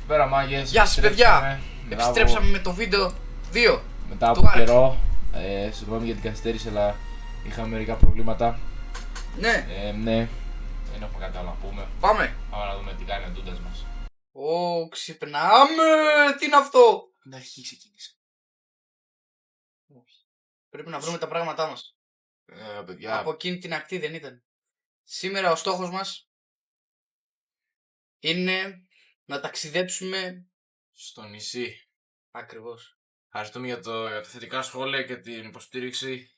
Καλησπέρα μάγκες. Γεια σας παιδιά! Επιστρέψαμε με το βίντεο 2 μετά του από Ark. καιρό. Συγγνώμη για την καθυστέρηση, αλλά είχαμε μερικά προβλήματα. Ναι, Ναι, δεν έχουμε κάτι άλλο να πούμε. πάμε! Πάμε να δούμε τι κάνει ο Ντούντας μας. Ω, ξυπνάμε! Τι είναι αυτό! Να έχει ξεκινήσει. Πρέπει να βρούμε τα πράγματά μας. Παιδιά, Από εκείνη την ακτή δεν ήταν. Σήμερα ο στόχος μας είναι να ταξιδέψουμε στο νησί. ακριβώς. Ευχαριστούμε για τα θετικά σχόλια και την υποστήριξη.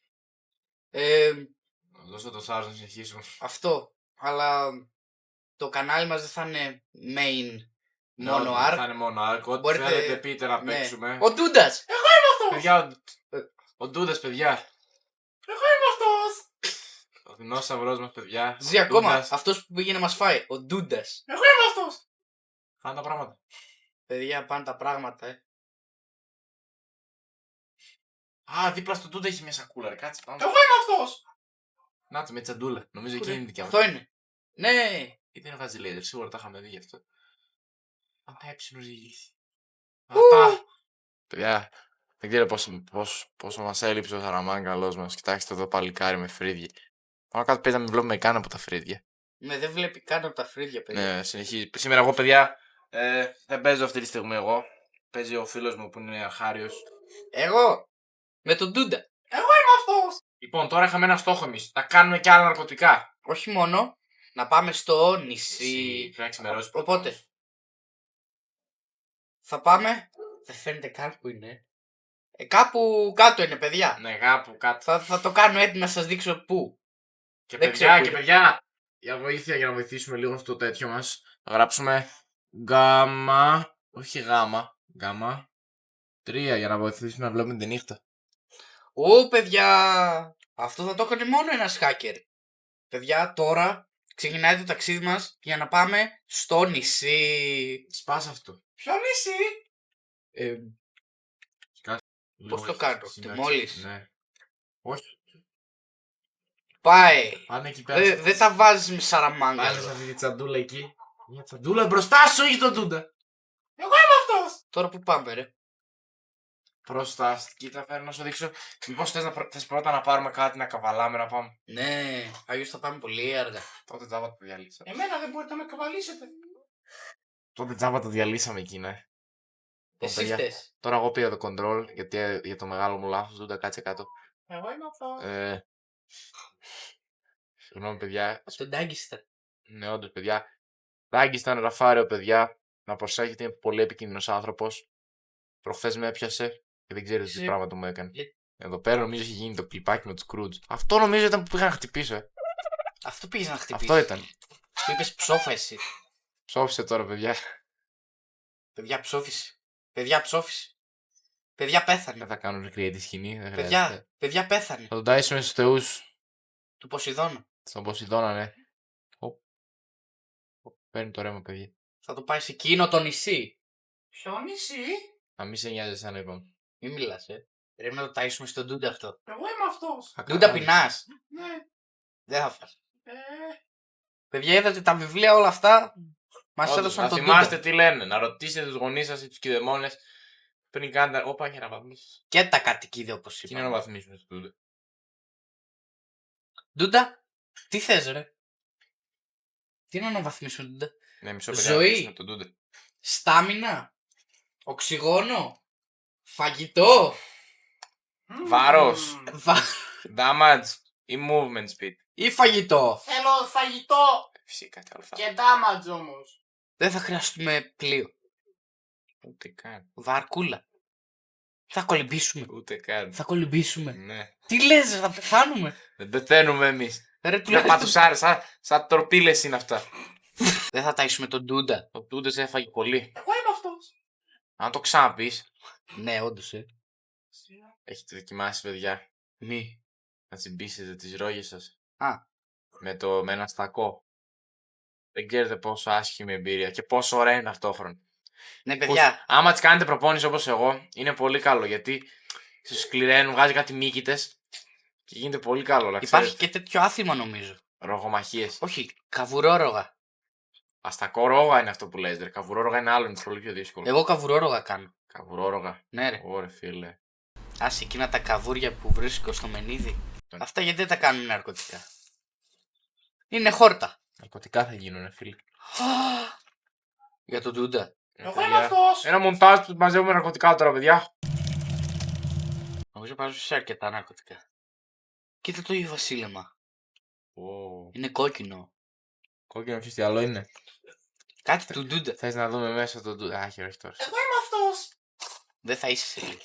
Δώστε το θάρρος να συνεχίσουμε. Αυτό. Αλλά το κανάλι μας δεν θα είναι main μόνο Ναι, Ark. θα είναι μόνο Ark. Ό,τι Μπορείτε- θέλετε πείτε να Ναι. παίξουμε. Ο Ντούντας! Παιδιά, ο Ντούντας, παιδιά. Εγώ είμαι αυτός! Ο δεινόσαυρός μας, παιδιά. Ζει Ο ακόμα. Ντούντας. Αυτός που πήγε να μας φάει. Ο Ντούντας. Εγώ είμαι αυτός. Φάνε τα πράγματα. Παιδιά, πάνε τα πράγματα, Α, δίπλα στο Ντούντα έχει μέσα κούλα, ρε, κάτσε πάνω. Εγώ είμαι αυτός! Να τη με τσαντούλα. Νομίζω εκεί είναι δικιά μας. Αυτό είναι. Ναι! Ή δεν βάζει λέιζερ, σίγουρα τα είχαμε δει γι' αυτό. Αν τα έψινο ζυγίσει. Αυτά. Παιδιά, δεν ξέρω πόσο μας έλειψε ο Θαραμάν καλός μας. Κοιτάξτε εδώ παλικάρι με φρύδια. Πάνω κάτω παίζει να μην βλέπουμε καν από τα φρύδια. Ναι, δεν βλέπει καν από τα φρύδια, παιδιά. Ναι, συνεχίζει. Σήμερα εγώ, παιδιά, δεν παίζω αυτή τη στιγμή εγώ. Παίζει ο φίλος μου που είναι αρχάριος. Εγώ! Με τον Ντούντα. Εγώ είμαι αυτός! Λοιπόν, τώρα είχαμε ένα στόχο εμείς. Να κάνουμε και άλλα ναρκωτικά. Όχι μόνο, να πάμε στο Εσύ, νησί. πρέπει να ξημερώσει πρώτα. Οπότε, θα πάμε. Δεν φαίνεται καν που είναι. Κάπου κάτω είναι, παιδιά. Ναι, κάπου κάτω. Θα το κάνω έτοιμο να σας δείξω πού. Και Δεν παιδιά, ξέρω και πού παιδιά, για βοήθεια, για να βοηθήσουμε λίγο στο τέτοιο μας, θα γράψουμε γκάμα, όχι γάμα, γκάμα 3 για να βοηθήσουμε να βλέπουμε τη νύχτα. Ω, παιδιά! Αυτό θα το έκανε μόνο ένας hacker. Παιδιά, τώρα ξεκινάει το ταξίδι μας για να πάμε στο νησί. Σπάσε αυτό. Ποιο νησί? Πώς το κάνω, μόλις. Ναι. Όχι. Πάει. Πάνε εκεί πέρα. Δεν τα βάζεις με σαραμάγκα. Βάλεις αυτή τη τσαντούλα εκεί. Μια τσαντούλα μπροστά σου, όχι τον Τούντα. Εγώ είμαι αυτός. Τώρα που πάμε, ρε. Μπροστά, κοίτα, θέλω να σου δείξω. Μήπως θες πρώτα να πάρουμε κάτι να καβαλάμε να πάμε. Ναι, αλλιώς θα πάμε πολύ αργά. Τότε τζάμπα το διαλύσαμε. Εμένα δεν μπορείτε να με καβαλήσετε. Τότε τζάμπα το διαλύσαμε εκεί, ναι. Εσύ παιδιά. φταίς. Τώρα εγώ πήρα το control γιατί για το μεγάλο μου λάθος, Τούντα κάτσε κάτω. Εγώ είμαι αυτός. Συγγνώμη, παιδιά. Τον Ντάγκιστα. Ναι, όντως, παιδιά. Τάγκης ήταν ραφάριο, παιδιά. Να προσέχετε, είναι πολύ επικίνδυνος άνθρωπος. Προχθές με έπιασε και δεν ξέρετε τι πράγματα μου έκανε. Εδώ πέρα νομίζω έχει γίνει το κλιπάκι με του Σκρούτζ. Αυτό νομίζω ήταν που πήγα να χτυπήσω. Αυτό πήγες να χτυπήσεις. Αυτό ήταν. Του είπες ψόφα εσύ. Ψόφισε τώρα, παιδιά. Παιδιά ψόφισε. Παιδιά ψόφισε. Παιδιά πέθανε. Δεν θα κάνω recreate τη σκηνή. Δεν χρειάζεται. Παιδιά πέθανε. Θα τον ταΐσουμε στους θεούς. Του Ποσειδώνα. Στον Ποσειδώνα, ναι. Παίρνει το ρέμα, παιδιά. Θα το πάει σε εκείνο το νησί. Ποιο νησί? Να μην σε νοιάζει σαν είπαμε. Μην μιλάς, Πρέπει να το ταΐσουμε στον Ντούντα αυτό. Εγώ είμαι αυτός. Ντούντα πεινάς. Ναι. Δεν θα φας. Παιδιά, είδατε τα βιβλία όλα αυτά. Μας Όντως, έδωσαν να τον θυμάστε Ντούντα. τι λένε. Να ρωτήσετε τους γονείς σας ή τους κηδεμόνες πριν κάνετε. Όπα, για να βαθμίσεις. Και τα κατοικίδια όπως Τι είναι να είπαμε. βαθμίσουμε στο Τούντα. Ντούντα, τι θες ρε? Τι είναι να αναβαθμίσουμε Ντούντα? Ναι, μισό Ζωή. παιδί. Τον Τούντα. Στάμινα. Οξυγόνο. Φαγητό. Βάρος. Βα- Damage ή movement speed. Ή φαγητό. Θέλω φαγητό Φυσικά και όλα αυτά. και damage όμως. Δεν θα χρειαστούμε πλοίο. Ούτε καν. Βαρκούλα. Θα κολυμπήσουμε. Ούτε καν. Θα κολυμπήσουμε. Ναι. Τι λες, θα πεθάνουμε. Δεν πεθαίνουμε εμείς. Ρε, Είναι τουλάχιστον πατουσάρες, σαν τορπίλες είναι αυτά. δεν θα ταΐσουμε τον Ντούντα. Ο Τούντας έφαγε πολύ. Εγώ είμαι αυτός. Αν το ξαναπείς, Ναι, όντως, έχετε δοκιμάσει, παιδιά, Μη. να τσιμπήσετε τις ρόγες σας. Α. Με ένα στακό. Δεν ξέρετε πόσο άσχημη εμπειρία και πόσο ωραία είναι ταυτόχρονα. Ναι, παιδιά. Άμα τις κάνετε προπόνηση όπως εγώ, είναι πολύ καλό γιατί σου σκληραίνουν, βγάζει κάτι μύκητες και γίνεται πολύ καλό. Υπάρχει και τέτοιο άθλημα νομίζω. Ρογομαχίες. Όχι, καβουρόρογα. Αστακόρογα είναι αυτό που λες, ρε. Καβουρόρογα είναι άλλο, είναι πολύ πιο δύσκολο. Εγώ καβουρόρογα κάνω. Καβουρόρογα. Ναι, ρε. Ωρε φίλε. Άσε εκείνα τα καβούρια που βρίσκω στο μενίδι. Αυτά γιατί δεν τα κάνουν ναρκωτικά. Είναι χόρτα. Ναρκωτικά θα γίνουνε, φίλε. Για τον Τούντα. Εγώ είμαι αυτός. Ένα μοντάζ που μαζεύουμε ναρκωτικά τώρα, παιδιά. Νομίζω πάζω σε αρκετά ναρκωτικά. Κοίτα το ίδιο βασίλεμα. Είναι κόκκινο. Κόκκινο ποιος τι άλλο είναι. Κάτι του Ντούντα. Θες να δούμε μέσα το ντου. Άχι, όχι τώρα. Εγώ είμαι αυτός. Δεν θα είσαι σε λίγο.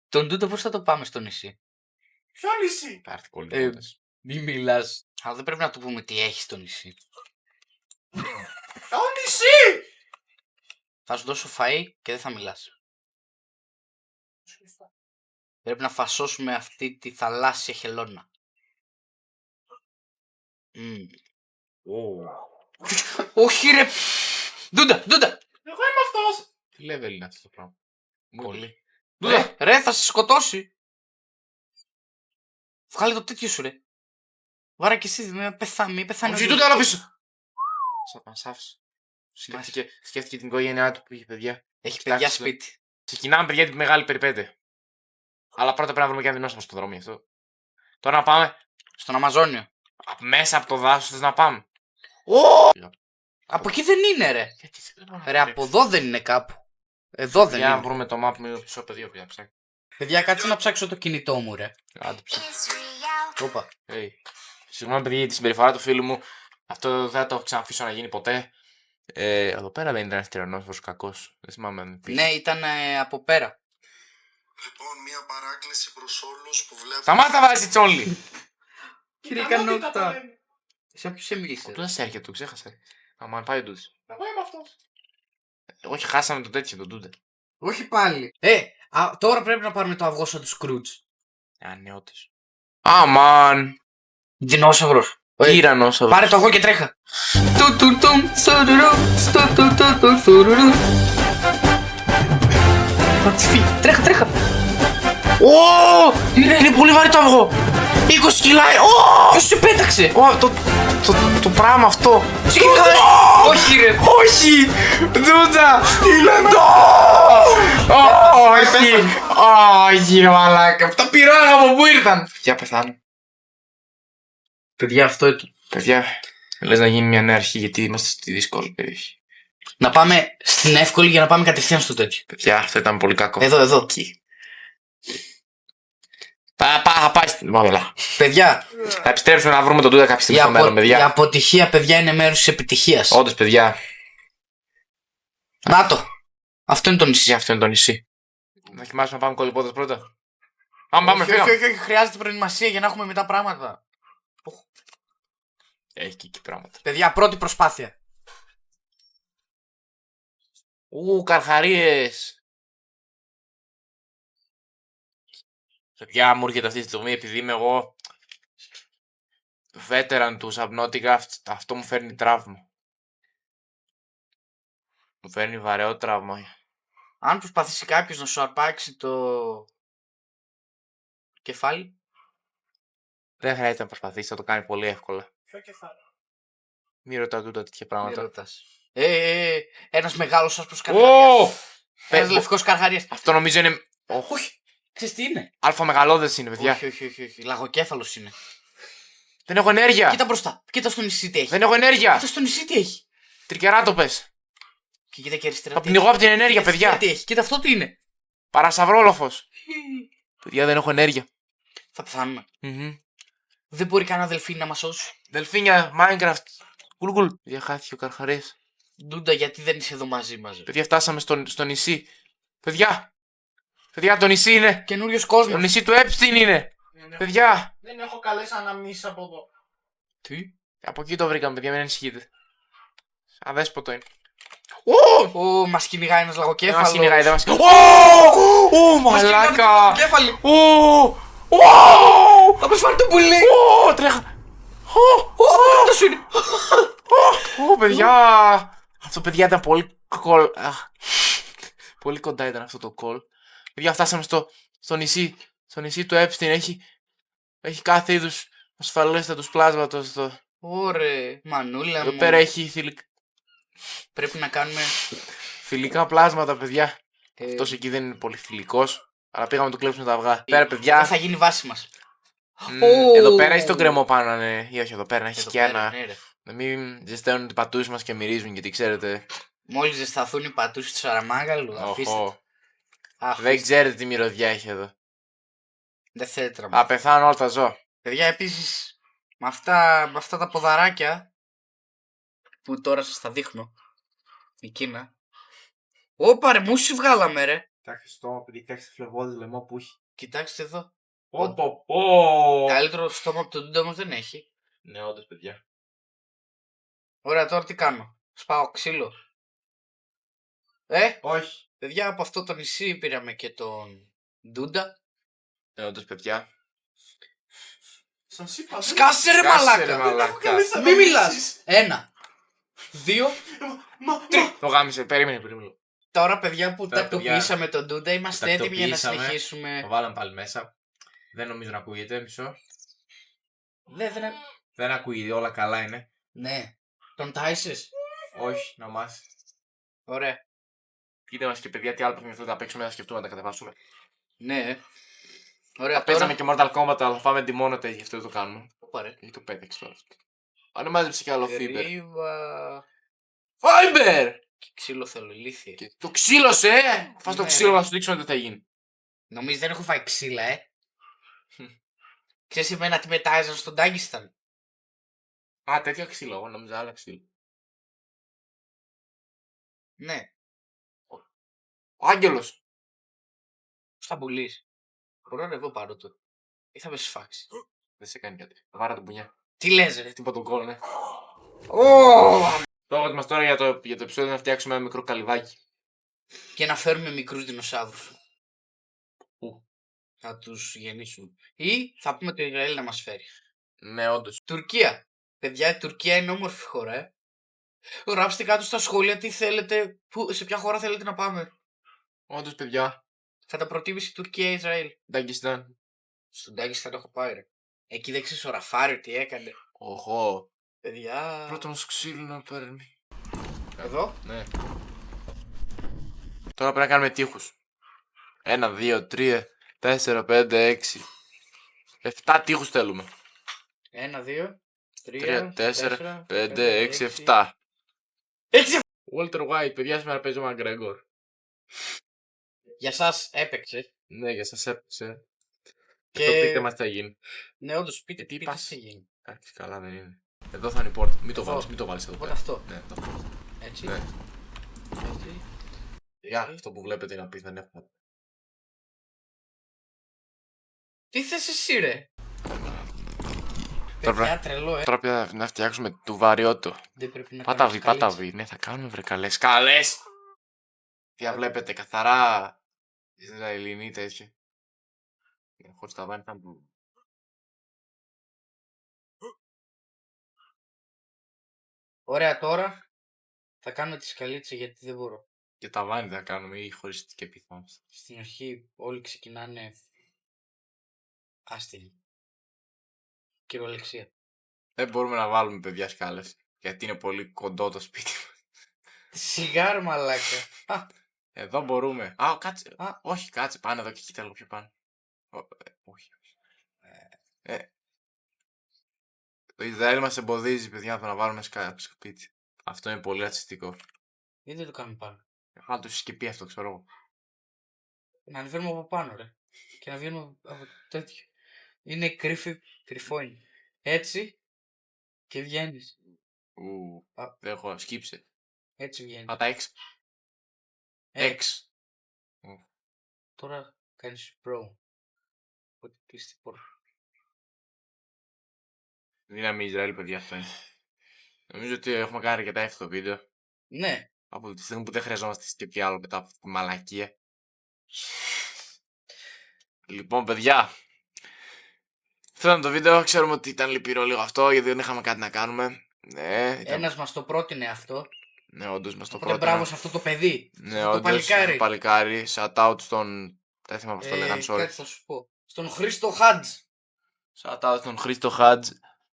Τον Ντούντα πώς θα το πάμε στο νησί. Ποιο νησί. Θα έρθει πολύ Ε, κοντά. Μη μιλάς. Αλλά δεν πρέπει να του πούμε τι έχει στο νησί. Ποιο νησί. Θα σου δώσω φαΐ και δεν θα μιλάς. Πρέπει να φασώσουμε αυτή τη θαλάσσια χελώνα. Όχι ρε. Ντούντα, Ντούντα. Εγώ είμαι αυτός. Τι level είναι αυτό το πράγμα. Πολύ. Ρε, θα σε σκοτώσει. Βγάλε το τέτοιο σου ρε. Βάρα και εσύ, μην πεθάνει. Όχι, τούτο άλλο πίσω. Μας άφησε. Σκέφτηκε την οικογένειά του που είχε παιδιά. Έχει Κοιτάξτε. παιδιά σπίτι. Ξεκινάμε, παιδιά, τη μεγάλη περιπέτεια. Αλλά πρώτα πρέπει να βρούμε και ένα δεινόσαυρο στο δρόμο γι' αυτό. Τώρα να πάμε. Στον Αμαζόνιο. Μέσα από το δάσο θες να πάμε. Από εκεί δεν είναι ρε. Γιατί δεν μπορούμε να Ρε, από εδώ δεν είναι κάπου. Εδώ δεν Για να είναι. βρούμε το map με πίσω πεδίο που ψάχνει. Παιδιά, κάτσε να ψάξω το κινητό μου ρε. Άντε ψάχνει. Όπα. Συγγνώμη, παιδιά, για τη συμπεριφορά του φίλου μου. Αυτό δεν θα το ξαναφήσω να γίνει ποτέ. Εδώ πέρα δεν ήταν ένα τυρανόσαυρο κακό. Δεν θυμάμαι αν υπήρχε. Ναι, ήταν από πέρα. Λοιπόν, μια παράκληση προς όλους που βλέπουν... Σταμάτα βάζει τσόλι! Κύριε Ικανότητα τα Κανόκτα. λένε. Σε ποιο σε μίλησε. Πού σε έρχεται, το ξέχασε. Αμάν πάει ο Ντούτε. Εγώ είμαι αυτός. Όχι, χάσαμε το τέτοιο, τον Ντούτε. Όχι πάλι. Τώρα πρέπει να πάρουμε το αυγό σαν του Σκρούτζ. Ανιώτη. Αμάν! Δεινόσαυρος. Τυρανόσαυρο. Πάρε το αυγό και τρέχα. Τουτουτουμ, σουρουρου, στουτουτουτου, σουρουρου. Θα της φύγει. Τρέχα. Είναι πολύ βαρύ το αυγό! 20 κιλά! Ποιος σε πέταξε. Το πράγμα αυτό! Όχι ρε. Όχι! Ντούτα! Στείλε το! Όχι! Όχι ρε μαλάκα! Τα πειράγα από πού ήρθαν! Για πεθάνω. Παιδιά, αυτό ήταν. Παιδιά, λες να γίνει μια νέα αρχή γιατί είμαστε στη δύσκολη περιοχή. Να πάμε στην εύκολη για να πάμε κατευθείαν στο τέτοιο. Παιδιά, αυτό ήταν πολύ κακό. Εδώ. Εκεί. Θα πάει στην μόδολα. Παιδιά, Θα επιστρέψουμε να βρούμε τον Τούτα κάποια στιγμή στο μέλλον, η παιδιά. αποτυχία, παιδιά, είναι μέρος της επιτυχίας. Όντως, παιδιά. Να το. Αυτό είναι το νησί. Για αυτό είναι το νησί. Να δοκιμάσουμε να πάμε κολυμπώντας πρώτα. Πάμε, φύγαμε. Όχι, χρειάζεται προετοιμασία για να έχουμε μετά πράγματα. Έχει και εκεί πράγματα. Παιδιά, πρώτη προσπάθεια. Καρχαρίες. Παιδιά, μου έρχεται αυτή τη στιγμή επειδή είμαι εγώ veteran του Subnautica, αυτό μου φέρνει τραύμα. Μου φέρνει βαρέο τραύμα. Αν προσπαθήσει κάποιος να σου αρπάξει το κεφάλι. Δεν χρειάζεται να προσπαθήσει, θα το κάνει πολύ εύκολα. Ποιο κεφάλι. Μην ρωτάω τούτα τέτοια Μην πράγματα. ρωτάς. Ένας μεγάλος άσπρος καρχαρίας. Ένας Πε- λευκός καρχαρίας. Αυτό νομίζω είναι. Όχι. Ξέρεις τι είναι. Αλφα μεγαλώδες είναι, παιδιά. Όχι. Λαγοκέφαλος είναι. Δεν έχω ενέργεια. Κοίτα μπροστά. Κοίτα στο νησί τι έχει. Δεν έχω ενέργεια. Κοίτα στο νησί τι έχει. Τρικεράτοπες. Και κοίτα και αριστερά. Θα τι πνιγώ έχει. από την ενέργεια, Και παιδιά. τι έχει. Κοίτα αυτό τι είναι. Παρασαυρόλοφος. Παιδιά, δεν έχω ενέργεια. Θα πεθάνουμε. Μμμ. Δεν μπορεί κανένα δελφίνι να μας σώσει. Δελφίνια, Minecraft. Κουλκουλ. Παιδιά, χάθηκε ο Καρχαρίας. Ντούντα, γιατί δεν είσαι εδώ μαζί μας. Παιδιά, φτάσαμε στο νησί. Παιδιά, το νησί είναι. Καινούριος Το κόσμος. νησί του Epstein είναι. Παιδιά, Δεν έχω καλές αναμνήσεις από εδώ. Τι. από εκεί το βρήκαμε, παιδιά, μην ανησυχείτε. Αδέσποτο είναι. Ω, μας κυνηγάει ένας Δεν λαγοκέφαλος. μας κυνηγάει, δεν μας. Μαλάκα. Κέφαλι. Θα μας φάρει το πουλί. Τρέχα. Αυτό σου είναι. Παιδιά. Αυτό, παιδιά, ήταν πολύ πολύ κοντά ήταν αυτό το call. Παιδιά, φτάσαμε στο νησί. Στο νησί του Epstein έχει κάθε είδους ασφαλέστατους πλάσματος. Ωρε, μανούλα Εδώ μου. πέρα έχει πρέπει να κάνουμε. Φιλικά πλάσματα, παιδιά. ε, Αυτός εκεί δεν είναι πολύ φιλικός. Αλλά πήγαμε να του κλέψουμε τα αυγά. Πέρα, παιδιά. εδώ θα γίνει βάση μας. Εδώ πέρα έχει τον κρεμό πάνω, ναι. Ή όχι, εδώ πέρα έχει Εδώ και πέρα, ένα. ναι, ρε. Να μην ζεσταίνουν οι πατούσεις μας και μυρίζουν, γιατί ξέρετε. Μόλις ζεσταθούν οι πατούσες του Σαραμάγαλου, αφήστε. Οχο. Αφήστε. Δεν ξέρετε τι μυρωδιά έχει εδώ. Δεν θέλετε να Α, μάθετε. πεθάνω όλα τα ζώα. Παιδιά, επίσης, με αυτά τα ποδαράκια που τώρα σας τα δείχνω, εκείνα. Ωπα ρε, μουσι βγάλαμε ρε. Κοιτάξτε στόμα, παιδί, κοιτάξτε φλεγόδι λαιμό που έχει. Κοιτάξτε εδώ. Πω. Καλύτερο στόμα από τον Ντούντα όμως δεν έχει. Ναι, όντως, παιδιά. Ωραία, τώρα τι κάνω. Σπάω ξύλο. Όχι. Παιδιά, από αυτό το νησί πήραμε και τον Ντούντα. Ναι, όντως, παιδιά. Σας είπα. Σκάσε ρε μαλάκα. μαλάκα. Μη μιλάς. 1, 2. Το γάμισε, περίμενε. Τώρα παιδιά που Τώρα, τακτοποιήσαμε τον Ντούντα είμαστε έτοιμοι για να τακτοποιήσαμε. συνεχίσουμε. Το βάλαμε πάλι μέσα. Δεν νομίζω να ακούγεται, μισό. Δεν. Δεν ακούγεται, όλα καλά είναι. Ναι. Τον τάισες. Όχι, να μάθει. Ωραία. Πείτε μας και παιδιά τι άλλο παιχνίδι θέλετε να παίξουμε, να σκεφτούμε να τα κατεβάσουμε. Ναι. Ωραία, Παίζαμε τώρα. και Mortal Kombat, αλλά θα φάμε ντυμόνατε, γι' αυτό δεν το κάνουμε. Όπα, ρε. Έχει το πέταξε τώρα αυτό. Αν μάζεψε κι άλλο Fiber. Ρίβα. Fiber! Και ξύλο θέλω, ηλίθιε. Και το ξύλωσε! Φας το Ναι, ξύλο ρε. να σου δείξω τι θα γίνει. Νομίζεις δεν έχω φάει ξύλα, Ξέρεις εμένα τι μετάιζαν στον Τάγκισταν. Α, τέτοια ξύλο, εγώ νόμιζα άλλα ξύλο. Ναι. Ο Άγγελος! Στα πουλείς. Μπορώ να εδώ πάρω το. Ή θα με σφάξει. Δεν σε κάνει κάτι. Βάρα τον πουνιά. Τι λες ρε. Τίποτα τον κόλλο, ναι. Ω! Το έργο μας τώρα για το επεισόδιο να φτιάξουμε ένα μικρό καλυβάκι. Και να φέρουμε μικρούς δεινοσαύρους. Πού? Να τους γεννήσουμε. Ή θα πούμε το Ισραήλ να μας φέρει. Ναι, όντως. Τουρκία. Παιδιά, η Τουρκία είναι όμορφη χώρα, Γράψτε κάτω στα σχόλια τι θέλετε, σε ποια χώρα θέλετε να πάμε. Όντως, παιδιά. Κατά προτίμηση Τουρκία ή Ισραήλ. Νταγκιστάν. Στον Τάγκισταν έχω πάει, ρε. Εκεί δεν ξέρεις ο Ραφάριο τι έκανε. Οχο. Παιδιά. Πρώτον ξύλο να παίρνει. Εδώ. Ναι. Τώρα πρέπει να κάνουμε τείχους. 1, 2, 3, 4, 5, 6. 7 τείχους θέλουμε. 1, 2, 3, 3, 4, 5, 6, 7. 6. Walter White, παιδιά, σήμερα παίζω με Gregor. Για σας έπαιξε. Ναι, για σας έπαιξε. Και... Αυτό πείτε μας τι θα γίνει. Ναι, όντως πείτε τι τι είπας? θα γίνει. Εντάξει, καλά δεν είναι. Εδώ θα είναι η πόρτα. Μην το Εδώ. βάλεις, μην το βάλεις εδώ Οπότε πέρα. αυτό. Ναι, εδώ. Έτσι. Ναι. Έτσι. Για αυτό που βλέπετε είναι απίθανο. Έχω. Τι θες εσύ ρε. Τώρα Παιδιά τρελό Τώρα πια να φτιάξουμε του βαριότο. Δεν πρέπει να Πάτα κάνεις βι, καλή. πάτα βι. Ναι, θα κάνουμε βρε καλές. Καλές! Ποια βλέπετε, καθαρά Ισραηλινή τέτοια. Χωρίς τα βάνη θα μπουν. Ωραία τώρα. Θα κάνουμε τη σκαλίτσα γιατί δεν μπορώ. Και τα βάνη θα κάνουμε ή χωρίς και πιθανότητα. Στην αρχή όλοι ξεκινάνε άστιλοι. Κυριολεξία. Δεν μπορούμε να βάλουμε παιδιά σκάλες. Γιατί είναι πολύ κοντό το σπίτι μας. Σιγάρ μαλάκα. Α, Εδώ μπορούμε. Α, κάτσε. Α. Όχι, κάτσε. Πάνε εδώ και κοίτα λίγο πιο πάνω. Όχι. Το Ισραήλ μας εμποδίζει, παιδιά, από να βάλουμε σπίτι. Αυτό είναι πολύ ρατσιστικό. γιατί δεν το κάνουμε πάνω. Θα το συσκεπεί αυτό, ξέρω εγώ. Να ανεβαίνουμε από πάνω ρε. Και να βγαίνουμε από τέτοιο. Είναι κρυφό είναι. Έτσι. Και βγαίνεις. Α. Δεν έχω, σκύψε. Έτσι βγαίνεις. Α, τα 6. Έξ. Τώρα κάνεις pro. Ότι κλείσει πόρτα. Δύναμη Ισραήλ, παιδιά, αυτό είναι. Νομίζω ότι έχουμε κάνει αρκετά αυτό το βίντεο. Ναι. Από τη στιγμή που δεν χρειαζόμαστε σκεπτή άλλο μετά από αυτή τη μαλακία. Λοιπόν, παιδιά. Αυτό ήταν το βίντεο. Ξέρουμε ότι ήταν λυπηρό λίγο αυτό γιατί δεν είχαμε κάτι να κάνουμε. Ναι, ήταν... Ένας μας το πρότεινε αυτό. ναι, όντως μας το Οπότε πρότεινα. μπράβο σε αυτό το παιδί. Ναι, το όντως, παλικάρι. παλικάρι. Shout out στον... δεν θυμάμαι πώς το λέγανε, sorry. Κάτι θα σου πω. Στον Χρήστο Χάτζ. Shout out στον Χρήστο Χάτζ.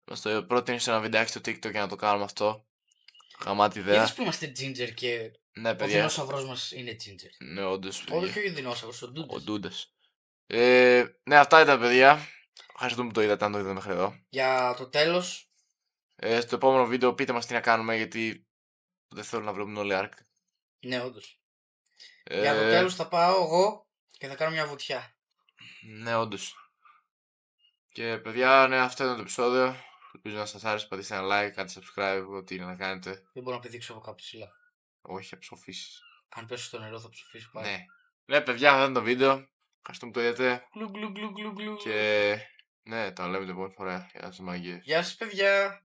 Μας το πρότεινε σε ένα βιντεάκι στο TikTok για να το κάνουμε αυτό. Γαμάτη ιδέα. Είδες που είμαστε ginger και Ναι, ο παιδιά. δεινόσαυρος μας είναι ginger. Ναι, όντως. Όχι ο δεινόσαυρος, ο Ο Ντούντας. Ντούντας. Ναι, αυτά ήταν, παιδιά. Ευχαριστούμε που το είδατε, αν το είδατε μέχρι εδώ. Για το τέλος, Στο επόμενο βίντεο πείτε μας τι να κάνουμε, γιατί δεν θέλω να βλέπουμε όλοι Ark. ναι όντως. Ε, Για το τέλος θα πάω εγώ και θα κάνω μια βουτιά. Ναι, όντως. Και παιδιά, ναι, αυτό ήταν το επεισόδιο. Ελπίζω να σας άρεσε. Πατήστε ένα like, κάντε subscribe, ό,τι είναι να κάνετε. Δεν μπορώ να πηδήξω από κάπου ψηλά. Όχι, θα ψοφήσεις. Αν πέσω στο νερό θα ψοφήσω πάλι. Ναι. Ναι, παιδιά, αυτό ήταν το βίντεο. Ευχαριστούμε που το είδατε. Γλου, γλου, γλου, γλου, γλου. Και ναι, τα λέμε την επόμενη φορά. Γεια σας, μάγκες. Γεια σας παιδιά.